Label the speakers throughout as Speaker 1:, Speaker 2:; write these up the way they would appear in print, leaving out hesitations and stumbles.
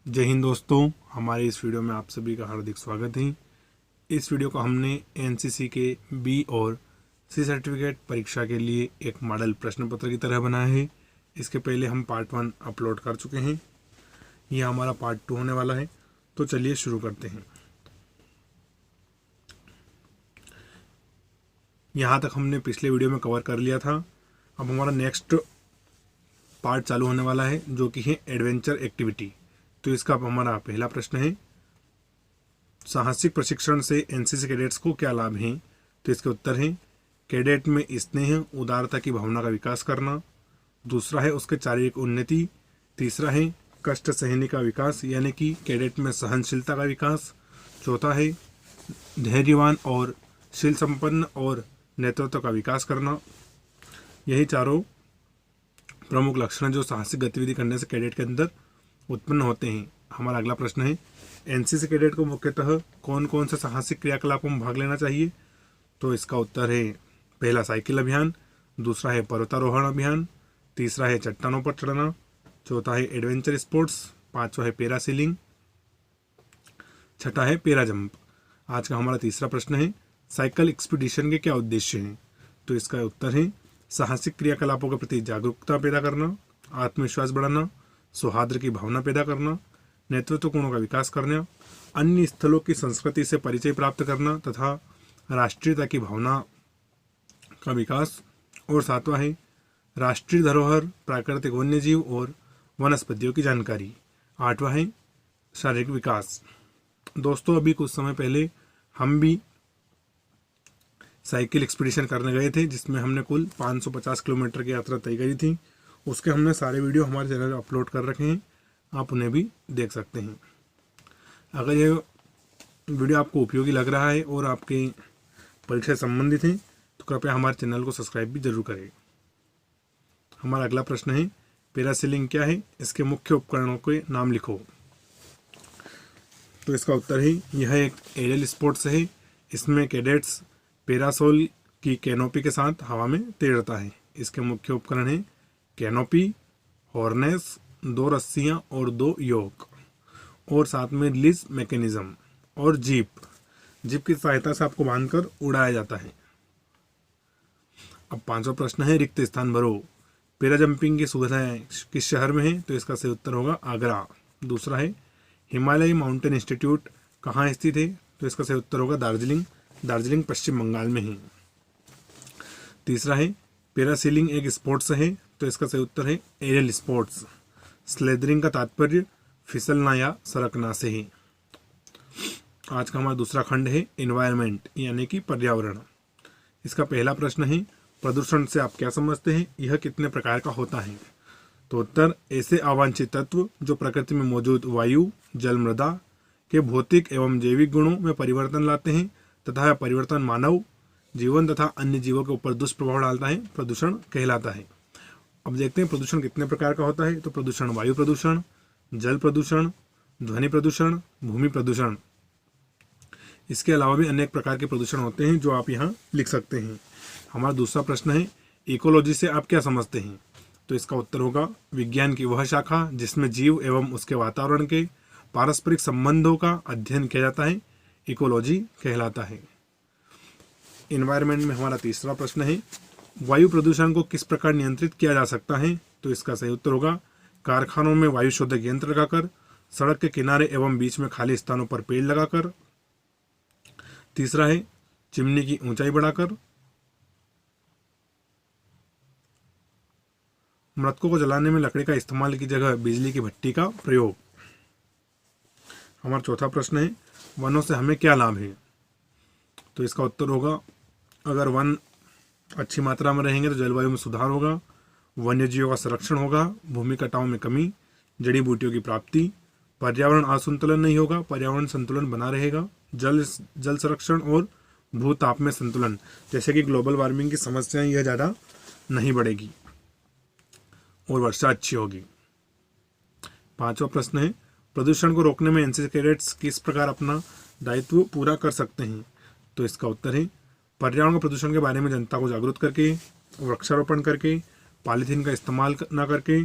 Speaker 1: जय हिंद दोस्तों, हमारे इस वीडियो में आप सभी का हार्दिक स्वागत है। इस वीडियो को हमने एनसीसी के बी और सी सर्टिफिकेट परीक्षा के लिए एक मॉडल प्रश्न पत्र की तरह बनाया है। इसके पहले हम पार्ट 1 अपलोड कर चुके हैं। यह हमारा पार्ट 2 होने वाला है। तो चलिए शुरू करते हैं। यहाँ तक हमने पिछले वीडियो में कवर कर लिया था। अब हमारा नेक्स्ट पार्ट चालू होने वाला है, जो कि है एडवेंचर एक्टिविटी। तो इसका हमारा पहला प्रश्न है, साहसिक प्रशिक्षण से एनसीसी कैडेट्स को क्या लाभ हैं? तो इसके उत्तर हैं, कैडेट में स्नेह उदारता की भावना का विकास करना। दूसरा है उसके शारीरिक उन्नति। तीसरा है कष्ट सहने का विकास, यानी कि कैडेट में सहनशीलता का विकास। चौथा है धैर्यवान और शील संपन्न और नेतृत्व का विकास करना। यही चारों प्रमुख लक्षण जो साहसिक गतिविधि करने से कैडेट के अंदर उत्पन्न होते हैं। हमारा अगला प्रश्न है, एनसीसी कैडेट को मुख्यतः कौन कौन से साहसिक क्रियाकलापों में भाग लेना चाहिए? तो इसका उत्तर है, पहला साइकिल अभियान, दूसरा है पर्वतारोहण अभियान, तीसरा है चट्टानों पर चढ़ना, चौथा है एडवेंचर स्पोर्ट्स, पांचवा है पैरासीलिंग, छठा है पैरा जंप। आज का हमारा तीसरा प्रश्न है, साइकिल एक्सपीडिशन के क्या उद्देश्य हैं? तो इसका उत्तर है, साहसिक क्रियाकलापों के प्रति जागरूकता पैदा करना, आत्मविश्वास बढ़ाना, सौहार्द की भावना पैदा करना, नेतृत्व गुणों का विकास करना, अन्य स्थलों की संस्कृति से परिचय प्राप्त करना तथा राष्ट्रीयता की भावना का विकास। और सातवां है राष्ट्रीय धरोहर, प्राकृतिक वन्यजीव और वनस्पतियों की जानकारी। आठवां है शारीरिक विकास। दोस्तों, अभी कुछ समय पहले हम भी साइकिल एक्सपीडिशन करने गए थे, जिसमें हमने कुल 550 किलोमीटर की यात्रा तय करी थी। उसके हमने सारे वीडियो हमारे चैनल पर अपलोड कर रखे हैं, आप उन्हें भी देख सकते हैं। अगर ये वीडियो आपको उपयोगी लग रहा है और आपके परीक्षा से संबंधित है तो कृपया हमारे चैनल को सब्सक्राइब भी जरूर करें। हमारा अगला प्रश्न है, पैरासीलिंग क्या है? इसके मुख्य उपकरणों के नाम लिखो। तो इसका उत्तर है, यह एक एरियल स्पोर्ट्स है। इसमें कैडेट्स पैरासोल की कैनोपी के साथ हवा में तैरता है। इसके मुख्य उपकरण हैं कैनोपी, हॉर्नेस, 2 रस्सियां और 2 योक, और साथ में रिलीज मैकेनिज्म और जीप की सहायता से आपको बांधकर उड़ाया जाता है। अब पांचवा प्रश्न है, रिक्त स्थान भरो। पैरा जंपिंग की सुविधाएं किस शहर में है? तो इसका सही उत्तर होगा आगरा। दूसरा है, हिमालय माउंटेन इंस्टीट्यूट कहाँ स्थित है? तो इसका सही उत्तर होगा दार्जिलिंग पश्चिम बंगाल में है। तीसरा है, पैरासीलिंग एक स्पोर्ट्स है। तो इसका सही उत्तर है एरियल स्पोर्ट्स। स्लेदरिंग का तात्पर्य फिसलना या सरकना से है। आज का हमारा दूसरा खंड है एनवायरनमेंट, यानी कि पर्यावरण। इसका पहला प्रश्न है, प्रदूषण से आप क्या समझते हैं? यह कितने प्रकार का होता है? तो उत्तर, ऐसे अवांछित तत्व जो प्रकृति में मौजूद वायु, जल, मृदा के भौतिक एवं जैविक गुणों में परिवर्तन लाते हैं तथा यह परिवर्तन मानव जीवन तथा अन्य जीवों के ऊपर दुष्प्रभाव डालता है, प्रदूषण कहलाता है। अब देखते हैं प्रदूषण कितने प्रकार का होता है। तो प्रदूषण वायु प्रदूषण, जल प्रदूषण, ध्वनि प्रदूषण, भूमि प्रदूषण। इसके अलावा भी अनेक प्रकार के प्रदूषण होते हैं जो आप यहाँ लिख सकते हैं। हमारा दूसरा प्रश्न है, इकोलॉजी से आप क्या समझते हैं? तो इसका उत्तर होगा, विज्ञान की वह शाखा जिसमें जीव एवं उसके वातावरण के पारस्परिक संबंधों का अध्ययन किया जाता है, इकोलॉजी कहलाता है। एनवायरनमेंट में हमारा तीसरा प्रश्न है, वायु प्रदूषण को किस प्रकार नियंत्रित किया जा सकता है? तो इसका सही उत्तर होगा, कारखानों में वायु शोधक यंत्र लगाकर, सड़क के किनारे एवं बीच में खाली स्थानों पर पेड़ लगाकर। तीसरा है, चिमनी की ऊंचाई बढ़ाकर। मृतकों को जलाने में लकड़ी का इस्तेमाल की जगह बिजली की भट्टी का प्रयोग। हमारा चौथा प्रश्न है, वनों से हमें क्या लाभ है? तो इसका उत्तर होगा, अगर वन अच्छी मात्रा में रहेंगे तो जलवायु में सुधार होगा, वन्यजीवों का संरक्षण होगा, भूमि कटाव में कमी, जड़ी बूटियों की प्राप्ति, पर्यावरण असंतुलन नहीं होगा, पर्यावरण संतुलन बना रहेगा, जल संरक्षण और भूताप में संतुलन, जैसे कि ग्लोबल वार्मिंग की समस्याएं यह ज़्यादा नहीं बढ़ेगी और वर्षा अच्छी होगी। पांचवा प्रश्न है, प्रदूषण को रोकने में एनसीसी कैडेट्स किस प्रकार अपना दायित्व पूरा कर सकते हैं? तो इसका उत्तर है, पर्यावरण के प्रदूषण के बारे में जनता को जागरूक करके, वृक्षारोपण करके, पॉलीथीन का इस्तेमाल न करके,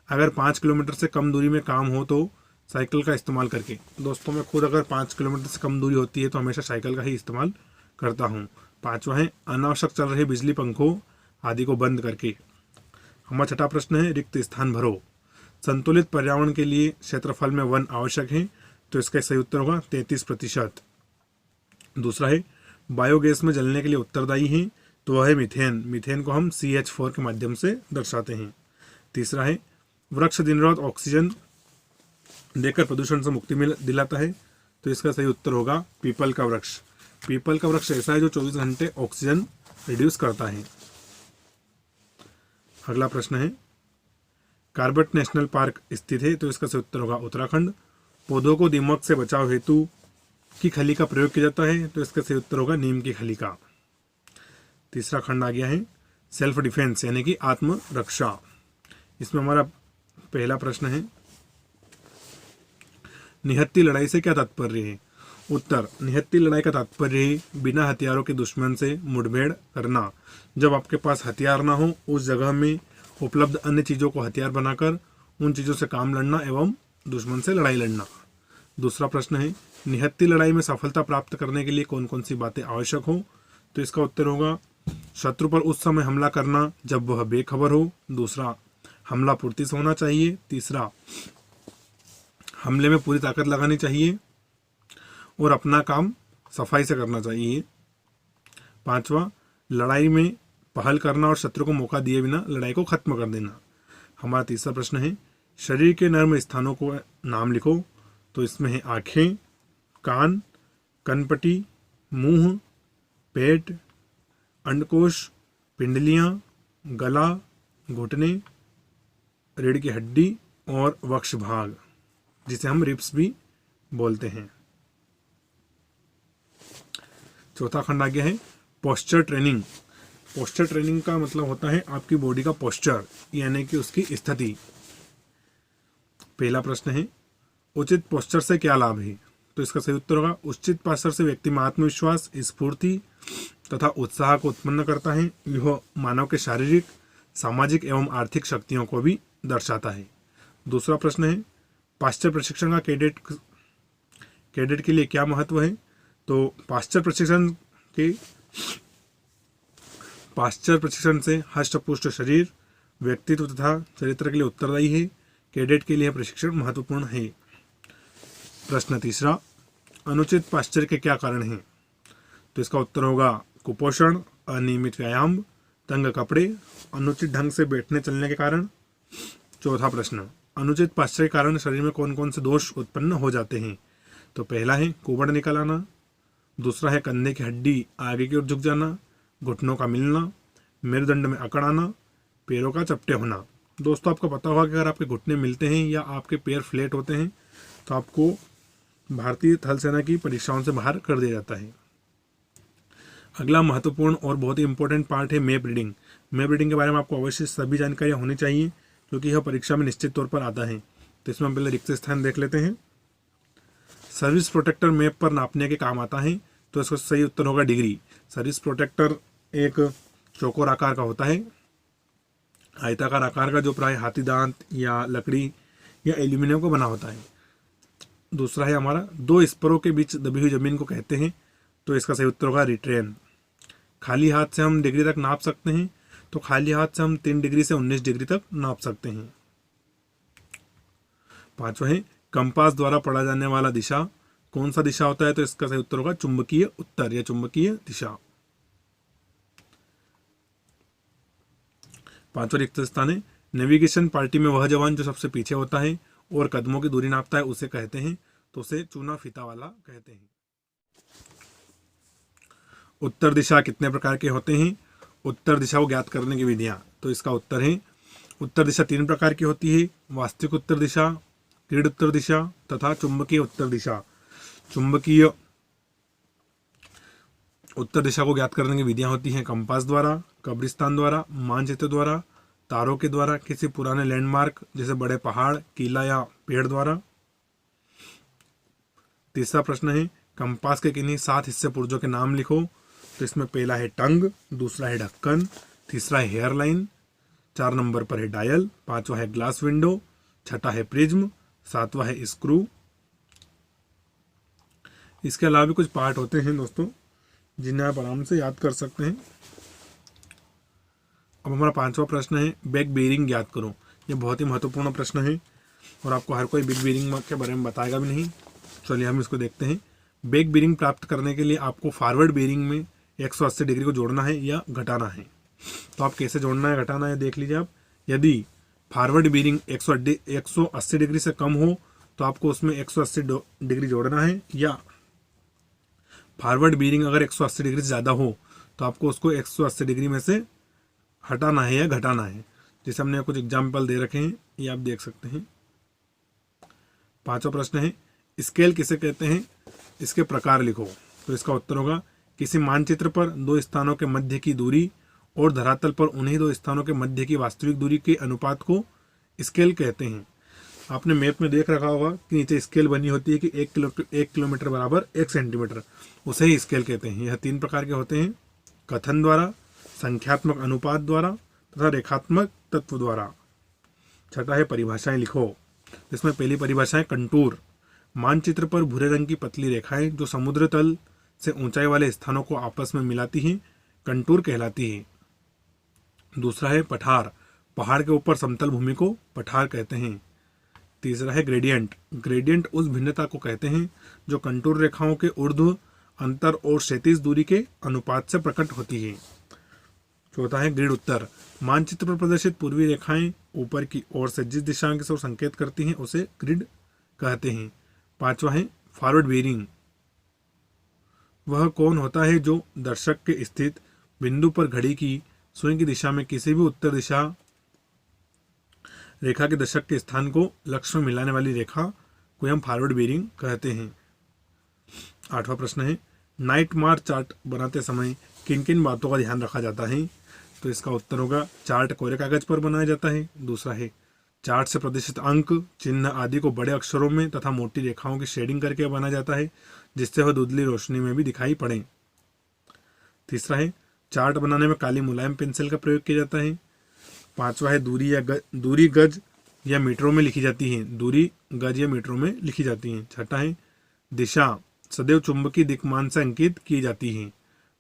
Speaker 1: अगर 5 किलोमीटर से कम दूरी में काम हो तो साइकिल का इस्तेमाल करके। दोस्तों मैं खुद अगर 5 किलोमीटर से कम दूरी होती है तो हमेशा साइकिल का ही इस्तेमाल करता हूँ। 5वां है अनावश्यक चल रहे बिजली पंखों आदि को बंद करके। हमारा 6ठा प्रश्न है रिक्त स्थान भरो। संतुलित पर्यावरण के लिए क्षेत्रफल में वन आवश्यक है, तो इसका सही उत्तर होगा 33%। दूसरा है बायोगैस में जलने के लिए उत्तरदायी है, तो वह है मीथेन। मीथेन को हम CH4 के माध्यम से दर्शाते हैं। तीसरा है वृक्ष दिन रात ऑक्सीजन देकर प्रदूषण से मुक्ति दिलाता है, तो इसका सही उत्तर होगा पीपल का वृक्ष। पीपल का वृक्ष ऐसा है जो 24 घंटे ऑक्सीजन रिड्यूस करता है। अगला प्रश्न है कार्बेट नेशनल पार्क स्थित है, तो इसका सही उत्तर होगा उत्तराखंड। पौधों को दीमक से बचाव हेतु की खली का प्रयोग किया जाता है, तो इसका सही उत्तर होगा नीम की खली का। तीसरा खंड आ गया है सेल्फ डिफेंस यानी कि आत्मरक्षा। इसमें हमारा पहला प्रश्न है निहत्थी लड़ाई से क्या तात्पर्य है। उत्तर निहत्थी लड़ाई का तात्पर्य है बिना हथियारों के दुश्मन से मुठभेड़ करना। जब आपके पास हथियार ना हो उस जगह में उपलब्ध अन्य चीजों को हथियार बनाकर उन चीजों से काम लड़ना एवं दुश्मन से लड़ाई लड़ना। दूसरा प्रश्न है निहत्थी लड़ाई में सफलता प्राप्त करने के लिए कौन कौन सी बातें आवश्यक हो, तो इसका उत्तर होगा शत्रु पर उस समय हमला करना जब वह बेखबर हो। दूसरा हमला फुर्ती से होना चाहिए। तीसरा हमले में पूरी ताकत लगानी चाहिए और अपना काम सफाई से करना चाहिए। 5वां लड़ाई में पहल करना और शत्रु को मौका दिए बिना लड़ाई को खत्म कर देना। हमारा तीसरा प्रश्न है शरीर के नर्म स्थानों को नाम लिखो, तो इसमें है आंखें, कान, कनपटी, मुंह, पेट, अंडकोश, पिंडलियां, गला, घुटने, रीढ़ की हड्डी और वक्ष भाग, जिसे हम रिब्स भी बोलते हैं। चौथा खंड आ गया है पोस्चर ट्रेनिंग। पोस्चर ट्रेनिंग का मतलब होता है आपकी बॉडी का पोस्चर यानी कि उसकी स्थिति। पहला प्रश्न है उचित पोस्चर से क्या लाभ है, तो इसका सही उत्तर होगा उचित पोस्चर से व्यक्ति में आत्मविश्वास, स्फूर्ति तथा उत्साह को उत्पन्न करता है। यह मानव के शारीरिक, सामाजिक एवं आर्थिक शक्तियों को भी दर्शाता है। दूसरा प्रश्न है पास्चर प्रशिक्षण का कैडेट के लिए क्या महत्व है, तो पास्चर प्रशिक्षण से हष्ट-पुष्ट शरीर, व्यक्तित्व तथा चरित्र के लिए उत्तरदायी है। कैडेट के लिए प्रशिक्षण महत्वपूर्ण है। प्रश्न तीसरा अनुचित पास्चर के क्या कारण हैं, तो इसका उत्तर होगा कुपोषण, अनियमित व्यायाम, तंग कपड़े, अनुचित ढंग से बैठने चलने के कारण। चौथा प्रश्न अनुचित पास्चर के कारण शरीर में कौन कौन से दोष उत्पन्न हो जाते हैं, तो पहला है कुबड़ निकल आना, दूसरा है कंधे की हड्डी आगे की ओर झुक जाना, घुटनों का मिलना, मेरुदंड में अकड़ आना, पैरों का चपटे होना। दोस्तों आपको पता होगा कि अगर आपके घुटने मिलते हैं या आपके पैर फ्लैट होते हैं तो आपको भारतीय थल सेना की परीक्षाओं से बाहर कर दिया जाता है। अगला महत्वपूर्ण और बहुत ही इंपॉर्टेंट पार्ट है मैप रीडिंग। मैप रीडिंग के बारे में आपको अवश्य सभी जानकारियां होनी चाहिए क्योंकि यह परीक्षा में निश्चित तौर पर आता है। तो इसमें हम पहले रिक्त स्थान देख लेते हैं। सर्विस प्रोटेक्टर मैप पर नापने के काम आता है, तो इसका सही उत्तर होगा डिग्री। सर्विस प्रोटेक्टर एक चौकोर आकार का होता है, आयताकार आकार का, जो प्राय हाथी दांत या लकड़ी या एल्यूमिनियम को बना होता है। दूसरा है हमारा दो स्परों के बीच दबी हुई जमीन को कहते हैं, तो इसका सही उत्तर होगा रिट्रेन। खाली हाथ से हम डिग्री तक नाप सकते हैं, तो खाली हाथ से हम 3 डिग्री से 19 डिग्री तक नाप सकते हैं। पांचवा है कंपास द्वारा पढ़ा जाने वाला दिशा कौन सा दिशा होता है, तो इसका सही उत्तर होगा चुंबकीय उत्तर या चुंबकीय दिशा। पांचवा रिक्त स्थान है नेविगेशन पार्टी में वह जवान जो सबसे पीछे होता है और कदमों की दूरी नापता है उसे कहते हैं, तो उसे चूना फीता वाला कहते हैं। उत्तर दिशा कितने प्रकार के होते हैं, उत्तर दिशा को ज्ञात करने की विधियां, तो इसका उत्तर है उत्तर दिशा 3 प्रकार की होती है, वास्तविक उत्तर दिशा, क्रीड उत्तर दिशा तथा चुंबकीय उत्तर दिशा। चुंबकीय उत्तर दिशा को ज्ञात करने की विधियां होती हैं कंपास द्वारा, कब्रिस्तान द्वारा, मानचित्र द्वारा, तारों के द्वारा, किसी पुराने लैंडमार्क जैसे बड़े पहाड़, किला या पेड़ द्वारा। तीसरा प्रश्न है कंपास के किन्हीं 7 हिस्से पुर्जों के नाम लिखो, तो इसमें पहला है टंग, दूसरा है ढक्कन, तीसरा है हेयर लाइन, 4 नंबर पर है डायल, 5वां है ग्लास विंडो, 6ठा है प्रिज्म, सातवां है स्क्रू। इसके अलावा भी कुछ पार्ट होते हैं दोस्तों जिन्हें आप आराम से याद कर सकते हैं। अब हमारा पांचवा प्रश्न है बैक बेरिंग याद करो। ये बहुत ही महत्वपूर्ण प्रश्न है और आपको हर कोई बैक बेरिंग के बारे में बताएगा भी नहीं। चलिए हम इसको देखते हैं। बैक बेरिंग प्राप्त करने के लिए आपको फॉरवर्ड बेरिंग में 180 डिग्री को जोड़ना है या घटाना है। तो आप कैसे जोड़ना है घटाना है देख लीजिए आप। यदि फॉरवर्ड बेरिंग 180 डिग्री से कम हो तो आपको उसमें 180 डिग्री जोड़ना है, या फॉरवर्ड बेरिंग अगर 180 डिग्री से ज़्यादा हो तो आपको उसको 180 डिग्री में से हटाना है या घटाना है। जैसे हमने कुछ एग्जाम्पल दे रखे हैं, ये आप देख सकते हैं। पांचवा प्रश्न है स्केल किसे कहते हैं, इसके प्रकार लिखो। तो इसका उत्तर होगा किसी मानचित्र पर दो स्थानों के मध्य की दूरी और धरातल पर उन्हीं दो स्थानों के मध्य की वास्तविक दूरी के अनुपात को स्केल कहते हैं। आपने मैप में देख रखा होगा कि नीचे स्केल बनी होती है कि 1 किलोमीटर बराबर 1 सेंटीमीटर, उसे ही स्केल कहते हैं। यह 3 प्रकार के होते हैं, कथन द्वारा, संख्यात्मक अनुपात द्वारा तथा रेखात्मक तत्व द्वारा। छठा है परिभाषाएं लिखो। इसमें पहली परिभाषा है कंटूर। मानचित्र पर भूरे रंग की पतली रेखाएं जो समुद्र तल से ऊंचाई वाले स्थानों को आपस में मिलाती हैं कंटूर कहलाती है। दूसरा है पठार। पहाड़ के ऊपर समतल भूमि को पठार कहते हैं। तीसरा है ग्रेडियंट। ग्रेडियंट उस भिन्नता को कहते हैं जो कंटूर रेखाओं के ऊर्ध्व अंतर और क्षैतिज दूरी के अनुपात से प्रकट होती है। चौथा है ग्रिड उत्तर। मानचित्र पर प्रदर्शित पूर्वी रेखाएं ऊपर की ओर से जिस दिशा की ओर संकेत करती हैं उसे ग्रिड कहते हैं। पांचवा है फॉरवर्ड बेरिंग। वह कौन होता है जो दर्शक के स्थित बिंदु पर घड़ी की सुई की दिशा में किसी भी उत्तर दिशा रेखा के दशक के स्थान को लक्ष्य में मिलाने वाली रेखा को हम फॉरवर्ड बेरिंग कहते हैं। आठवां प्रश्न है नाइट मार्च चार्ट बनाते समय किन किन बातों का ध्यान रखा जाता है। तो इसका उत्तर होगा चार्ट कोरे कागज पर बनाया जाता है। दूसरा है चार्ट से प्रदर्शित अंक, चिन्ह आदि को बड़े अक्षरों में तथा मोटी रेखाओं की शेडिंग करके बनाया जाता है जिससे वह धुंधली रोशनी में भी दिखाई पड़े। तीसरा है चार्ट बनाने में काली मुलायम पेंसिल का प्रयोग किया जाता है। पांचवा है दूरी गज या मीटरों में लिखी जाती है। दूरी गज या मीटरों में लिखी जाती है। छठा है दिशा सदैव चुंबकीय दिक्मान से अंकित की जाती है।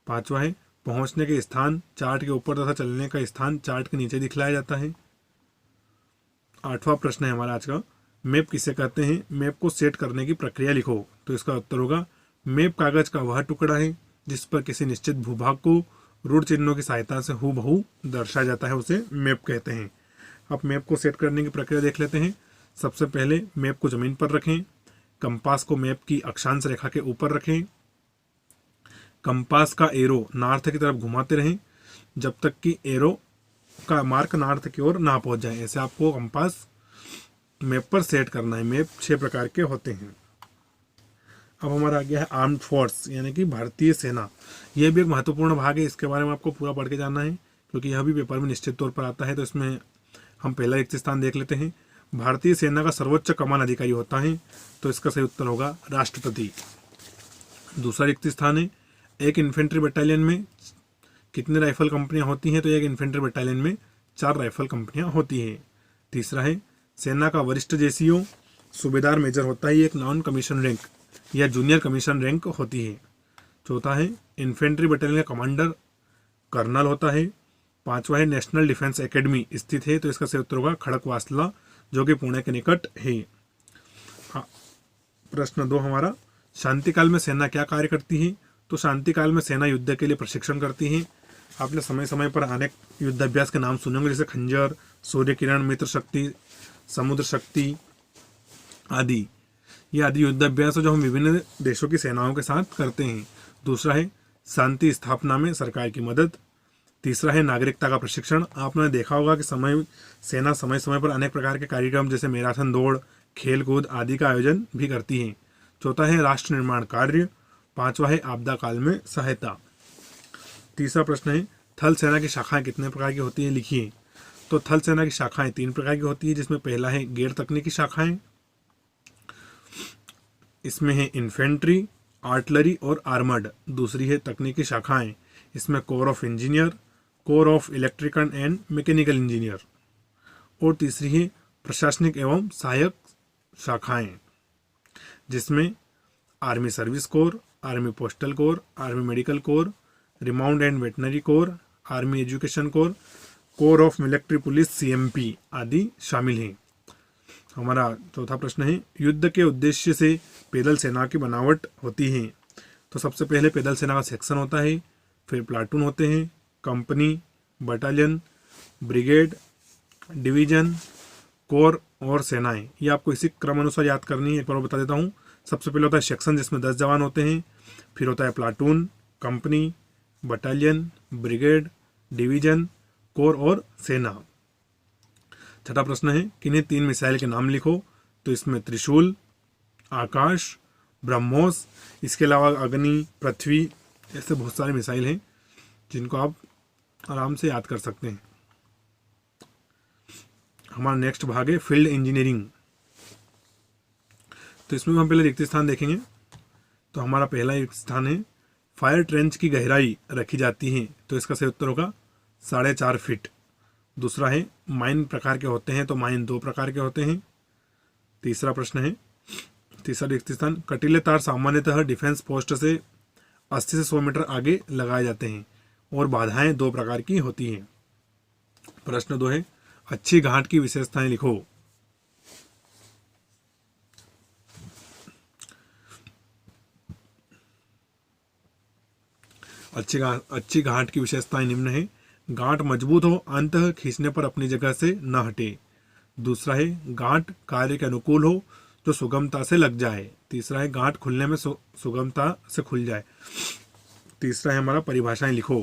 Speaker 1: पांचवा है पहुंचने के स्थान चार्ट के ऊपर तथा चलने का स्थान चार्ट के नीचे दिखलाया जाता है। आठवां प्रश्न है हमारा आज का मैप किसे कहते हैं। मैप को सेट करने की प्रक्रिया लिखो। तो इसका उत्तर होगा मैप कागज का वह टुकड़ा है जिस पर किसी निश्चित भूभाग को रूढ़ चिन्हों की सहायता से हूबहू दर्शाया जाता है, उसे मैप कहते हैं। अब मैप को सेट करने की प्रक्रिया देख लेते हैं। सबसे पहले मैप को जमीन पर रखें। कंपास को मैप की अक्षांश रेखा के ऊपर रखें। कंपास का एरो नॉर्थ की तरफ घुमाते रहें जब तक कि एरो का मार्क नॉर्थ की ओर ना पहुंच जाए। ऐसे आपको कंपास मैप पर सेट करना है। मैप 6 प्रकार के होते हैं। अब हमारा आ गया है आर्म्ड फोर्स यानी कि भारतीय सेना। यह भी एक महत्वपूर्ण भाग है, इसके बारे में आपको पूरा पढ़ के जानना है क्योंकि यह भी पेपर में निश्चित तौर पर आता है। तो इसमें हम पहला रिक्त स्थान देख लेते हैं। भारतीय सेना का सर्वोच्च कमान अधिकारी होता है, तो इसका सही उत्तर होगा राष्ट्रपति। दूसरा रिक्त स्थान है एक इन्फेंट्री बटालियन में कितनी राइफल कंपनियां होती हैं। तो एक इन्फेंट्री बटालियन में 4 राइफल कंपनियां होती हैं। तीसरा है सेना का वरिष्ठ जेसीओ सूबेदार मेजर होता है, एक नॉन कमीशन रैंक या जूनियर कमीशन रैंक होती है। चौथा है इन्फेंट्री बटालियन का कमांडर कर्नल होता है। पांचवा है नेशनल डिफेंस एकेडमी स्थित है, तो इसका सही उत्तर होगा खड़कवासला जो कि पुणे के निकट है। प्रश्न 2 हमारा शांतिकाल में सेना क्या कार्य करती है। तो शांतिकाल में सेना युद्ध के लिए प्रशिक्षण करती है। आपने समय समय पर अनेक युद्धाभ्यास के नाम सुने होंगे जैसे खंजर, सूर्य किरण, मित्र शक्ति, समुद्र शक्ति आदि। ये आदि युद्धाभ्यास जो हम विभिन्न देशों की सेनाओं के साथ करते हैं। दूसरा है शांति स्थापना में सरकार की मदद। तीसरा है नागरिकता का प्रशिक्षण। आपने देखा होगा कि सेना समय समय पर अनेक प्रकार के कार्यक्रम जैसे मैराथन दौड़, खेल कूद आदि का आयोजन भी करती है। चौथा है राष्ट्र निर्माण कार्य। पांचवा है आपदा काल में सहायता। तीसरा प्रश्न है थल सेना की शाखाएं कितने प्रकार की होती हैं, लिखिए। तो थल सेना की शाखाएं 3 प्रकार की होती है, जिसमें पहला है गैर तकनीकी शाखाएं। इसमें है इन्फेंट्री, आर्टिलरी और आर्मर्ड। दूसरी है तकनीकी शाखाएं, इसमें corps of engineer, corps of electrical and mechanical engineer. और तीसरी है प्रशासनिक एवं सहायक शाखाएं, जिसमें army service corps, army postal corps, army medical corps, remount and veterinary corps, army education corps, corps of military police CMP आदि शामिल हैं। हमारा चौथा प्रश्न है, युद्ध के उद्देश्य से पैदल सेना की बनावट होती है। तो सबसे पहले पैदल सेना का सेक्शन होता है, फिर प्लाटून होते हैं, company, battalion, brigade, division, core और सेनाएं। ये आपको इसी क्रम अनुसार याद करनी है। एक बार बता देता हूँ। सबसे पहले होता है सेक्शन, जिसमें 10 जवान होते हैं, फिर होता है platoon, company, battalion, brigade, division, core और सेना। छठा प्रश्न है, किन्हीं 3 मिसाइल के नाम लिखो। तो इसमें त्रिशूल, आकाश, ब्रह्मोस, इसके अलावा अग्नि, पृथ्वी, ऐसे बहुत सारे मिसाइल हैं जिनको आप आराम से याद कर सकते हैं। हमारा नेक्स्ट भाग है फील्ड इंजीनियरिंग। तो इसमें हम पहले रिक्त स्थान देखेंगे। तो हमारा पहला रिक्त स्थान है, फायर ट्रेंच की गहराई रखी जाती है। तो इसका सही उत्तर होगा 4.5 फीट। दूसरा है, माइन प्रकार के होते हैं। तो माइन 2 प्रकार के होते हैं। तीसरा प्रश्न है, तीसरा रिक्त स्थान, कटीले तार सामान्यतः डिफेंस पोस्ट से 80 से 100 मीटर आगे लगाए जाते हैं और बाधाएं 2 प्रकार की होती हैं। प्रश्न 2 है, अच्छी घाट की विशेषताएं लिखो। अच्छी घाट की विशेषताएं निम्न है, गांठ मजबूत हो, अंततः खींचने पर अपनी जगह से न हटे। दूसरा है, गांठ कार्य के अनुकूल हो, जो सुगमता से लग जाए। तीसरा है, गांठ खुलने में सुगमता से खुल जाए। तीसरा है हमारा परिभाषाएं लिखो।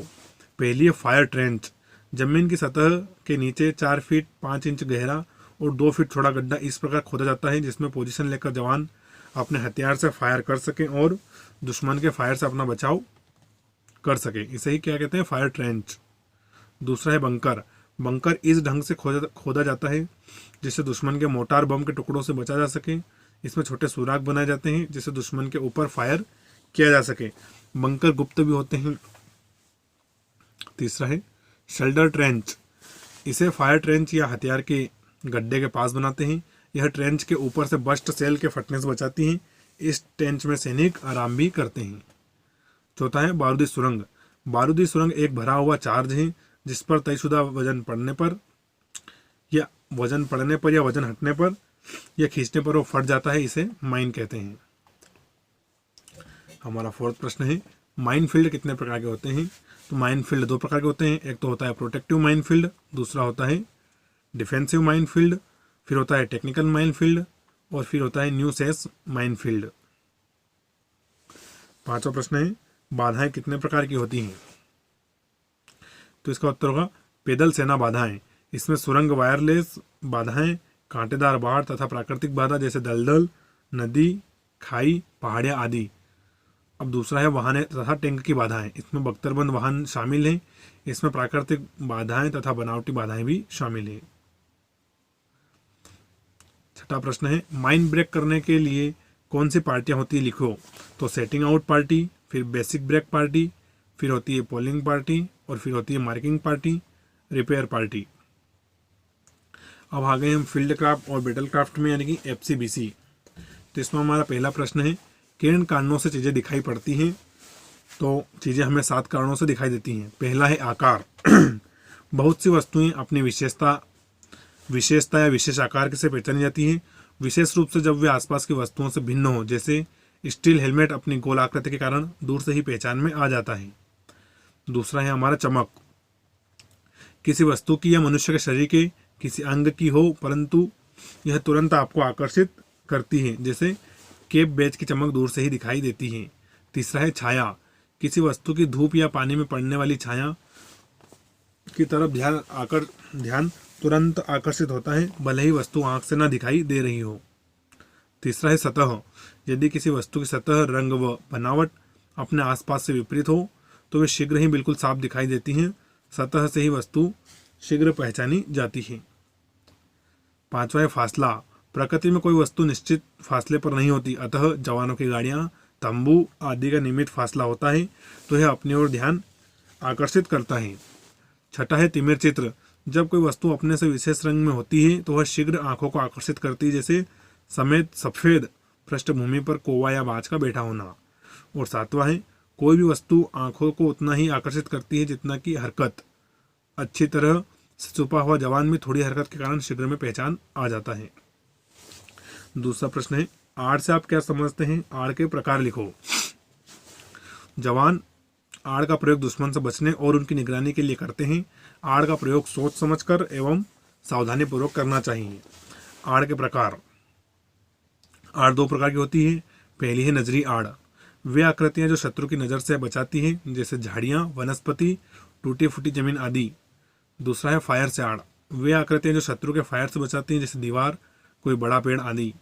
Speaker 1: पहली है फायर ट्रेंच, जमीन की सतह के नीचे 4 फीट 5 इंच गहरा और 2 फीट चौड़ा गड्ढा इस प्रकार खोदा जाता है जिसमें पोजीशन लेकर जवान अपने हथियार से फायर कर सकें और दुश्मन के फायर से अपना बचाव कर सके। इसे ही क्या कहते हैं, फायर ट्रेंच। दूसरा है बंकर। बंकर इस ढंग से खोदा जाता है जिससे दुश्मन के मोटार बम के टुकड़ों से बचा जा सके। इसमें छोटे सुराग बनाए जाते हैं जिससे दुश्मन के ऊपर फायर किया जा सके। बंकर गुप्त भी होते हैं। तीसरा है शेल्टर ट्रेंच। इसे फायर ट्रेंच या हथियार के गड्ढे के पास बनाते हैं। यह ट्रेंच के ऊपर से बस्ट सेल के फटने से बचाती हैं। इस ट्रेंच में सैनिक आराम भी करते हैं। चौथा है बारूदी सुरंग। बारूदी सुरंग एक भरा हुआ चार्ज है जिस पर तयशुदा वजन पड़ने पर या वजन हटने पर या खींचने पर वो फट जाता है। इसे माइन कहते हैं। हमारा 4th प्रश्न है, माइन फील्ड कितने प्रकार के होते हैं। तो माइन फील्ड 2 प्रकार के होते हैं। एक तो होता है प्रोटेक्टिव माइन फील्ड, दूसरा होता है डिफेंसिव माइन फील्ड, फिर होता है टेक्निकल माइन फील्ड और फिर होता है न्यू सेस माइन फील्ड। 5वां प्रश्न है, बाधाएं कितने प्रकार की होती हैं। तो इसका उत्तर होगा पैदल सेना बाधाएं। इसमें सुरंग वायरलेस बाधाएं, कांटेदार बाढ़ तथा प्राकृतिक बाधा जैसे दलदल, नदी, खाई, पहाड़ियां आदि। अब दूसरा है वाहन तथा टैंक की बाधाएं। इसमें बख्तरबंद वाहन शामिल हैं। इसमें प्राकृतिक बाधाएं तथा बनावटी बाधाएं भी शामिल हैं। 6वां प्रश्न है, माइन ब्रेक करने के लिए कौन सी पार्टियां होती है लिखो। तो सेटिंग आउट पार्टी, फिर बेसिक ब्रेक पार्टी, फिर होती है पोलिंग पार्टी और फिर होती है मार्किंग पार्टी, रिपेयर पार्टी। अब आ गए हम फील्ड क्राफ्ट और बैटल क्राफ्ट में, यानी कि FCBC। तो इसमें हमारा पहला प्रश्न है, किन कारणों से चीज़ें दिखाई पड़ती हैं। तो चीज़ें हमें 7 कारणों से दिखाई देती हैं। पहला है आकार। बहुत सी वस्तुएं अपनी विशेषता या विशेष आकार से पहचानी जाती हैं, विशेष रूप से जब वे आसपास की वस्तुओं से भिन्न हो। जैसे स्टील हेलमेट अपनी गोल आकृति के कारण दूर से ही पहचान में आ जाता है। दूसरा है हमारा चमक। किसी वस्तु की या मनुष्य के शरीर के किसी अंग की हो परंतु यह तुरंत आपको आकर्षित करती है, जैसे केप बैज की चमक दूर से ही दिखाई देती है। तीसरा है छाया। किसी वस्तु की धूप या पानी में पड़ने वाली छाया की तरफ ध्यान तुरंत आकर्षित होता है, भले ही वस्तु आंख से न दिखाई दे रही हो। तीसरा है सतह। यदि किसी वस्तु की सतह, रंग व बनावट अपने आसपास से विपरीत हो तो वे शीघ्र ही बिल्कुल साफ दिखाई देती हैं। सतह से ही वस्तु शीघ्र पहचानी जाती है। 5वां है फासला। प्रकृति में कोई वस्तु निश्चित फासले पर नहीं होती, अतः जवानों की गाड़ियां, तंबू आदि का नियमित फासला होता है तो यह अपनी ओर ध्यान आकर्षित करता है। 6वां है तिमिर चित्र। जब कोई वस्तु अपने से विशेष रंग में होती है तो वह शीघ्र आंखों को आकर्षित करती है, जैसे समेत सफेद पृष्ठभूमि पर कौवा या बाज का बैठा होना। और 7वां है कोई भी वस्तु आंखों को उतना ही आकर्षित करती है जितना कि हरकत। अच्छी तरह से छुपा हुआ जवान में थोड़ी हरकत के कारण शीघ्र में पहचान आ जाता है। दूसरा प्रश्न है आड़ से आप क्या समझते हैं? आड़ के प्रकार लिखो। जवान आड़ का प्रयोग दुश्मन से बचने और उनकी निगरानी के लिए करते हैं। आड़ का प्रयोग सोच समझकर एवं सावधानी पूर्वक करना चाहिए। आड़ के प्रकार। आड़ 2 प्रकार की होती है। पहली है नजरी आड़। वे आकृतियां जो शत्रु की नजर से बचाती हैं, जैसे झाड़ियां, वनस्पति, टूटी फूटी जमीन आदि। दूसरा है फायर से आड़। वे आकृतियां जो शत्रु के फायर से बचाती हैं, जैसे दीवार, कोई बड़ा पेड़ आदि।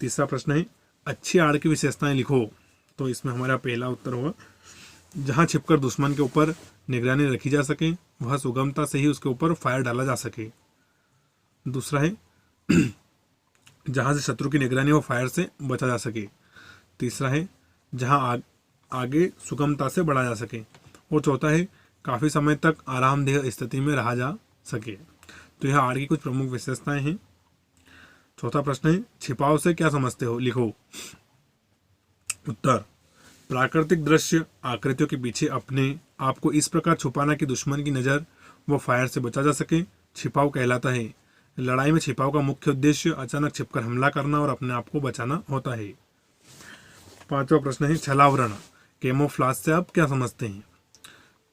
Speaker 1: तीसरा प्रश्न है अच्छी आड़ की विशेषताएं लिखो। तो इसमें हमारा पहला उत्तर होगा जहां छिपकर दुश्मन के ऊपर निगरानी रखी जा सके, वह सुगमता से ही उसके ऊपर फायर डाला जा सके। दूसरा है जहां से शत्रु की निगरानी और फायर से बचा जा सके। तीसरा है जहां आगे सुगमता से बढ़ा जा सके। और चौथा है काफी समय तक आरामदेह स्थिति में रहा जा सके। तो यह आड़ की कुछ प्रमुख विशेषताएं हैं। चौथा प्रश्न है छिपाव से क्या समझते हो? लिखो। उत्तर प्राकृतिक दृश्य आकृतियों के पीछे अपने आप को इस प्रकार छुपाना कि दुश्मन की नजर व फायर से बचा जा सके छिपाव कहलाता है। लड़ाई में छिपाव का मुख्य उद्देश्य अचानक छिपकर हमला करना और अपने आप को बचाना होता है। 5वां प्रश्न है छलावरण कैमोफ्लाज से आप क्या समझते हैं?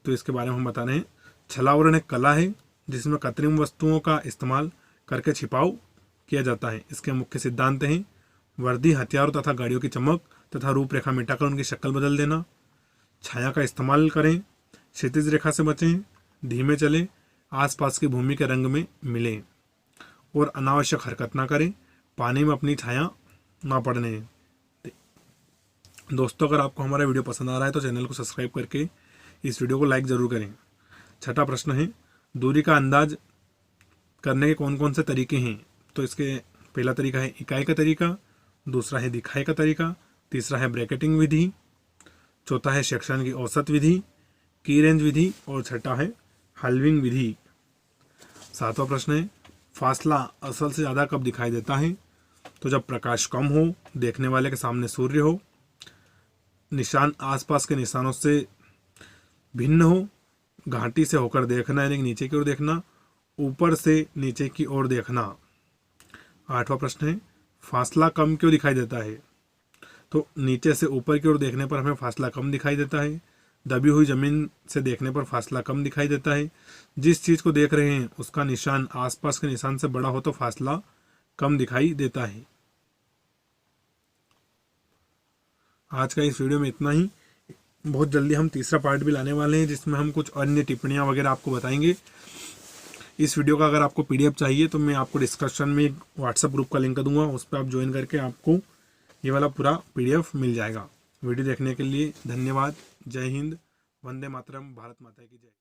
Speaker 1: तो इसके बारे में हम बता रहे हैं छलावरण एक कला है जिसमें कृत्रिम वस्तुओं का इस्तेमाल करके छिपाव किया जाता है। इसके मुख्य सिद्धांत हैं वर्दी, हथियारों तथा गाड़ियों की चमक तथा रूपरेखा मिटाकर उनकी शक्ल बदल देना, छाया का इस्तेमाल करें, क्षैतिज रेखा से बचें, धीमे चलें, आसपास की भूमि के रंग में मिलें और अनावश्यक हरकत ना करें, पानी में अपनी छाया ना पड़ने। दोस्तों अगर आपको हमारा वीडियो पसंद आ रहा है तो चैनल को सब्सक्राइब करके इस वीडियो को लाइक जरूर करें। 6वां प्रश्न है दूरी का अंदाज करने के कौन कौन से तरीके हैं? तो इसके पहला तरीका है इकाई का तरीका, दूसरा है दिखाई का तरीका, तीसरा है ब्रैकेटिंग विधि, चौथा है सेक्शन की औसत विधि, की रेंज विधि और छठा है हल्विंग विधि। 7वां प्रश्न है फासला असल से ज़्यादा कब दिखाई देता है? तो जब प्रकाश कम हो, देखने वाले के सामने सूर्य हो, निशान आसपास के निशानों से भिन्न हो, घाटी से होकर देखना यानी नीचे की ओर देखना, ऊपर से नीचे की ओर देखना। 8वां प्रश्न है फासला कम क्यों दिखाई देता है? तो नीचे से ऊपर की ओर देखने पर हमें फासला कम दिखाई देता है, दबी हुई जमीन से देखने पर फासला कम दिखाई देता है, जिस चीज को देख रहे हैं उसका निशान आसपास के निशान से बड़ा हो तो फासला कम दिखाई देता है। आज का इस वीडियो में इतना ही। बहुत जल्दी हम तीसरा पार्ट भी लाने वाले हैं जिसमें हम कुछ अन्य टिप्पणियां वगैरह आपको बताएंगे। इस वीडियो का अगर आपको पीडीएफ चाहिए तो मैं आपको डिस्क्रिप्शन में एक व्हाट्सएप ग्रुप का लिंक दूंगा, उस पर आप ज्वाइन करके आपको ये वाला पूरा पीडीएफ मिल जाएगा। वीडियो देखने के लिए धन्यवाद। जय हिंद, वंदे मातरम, भारत माता की जय।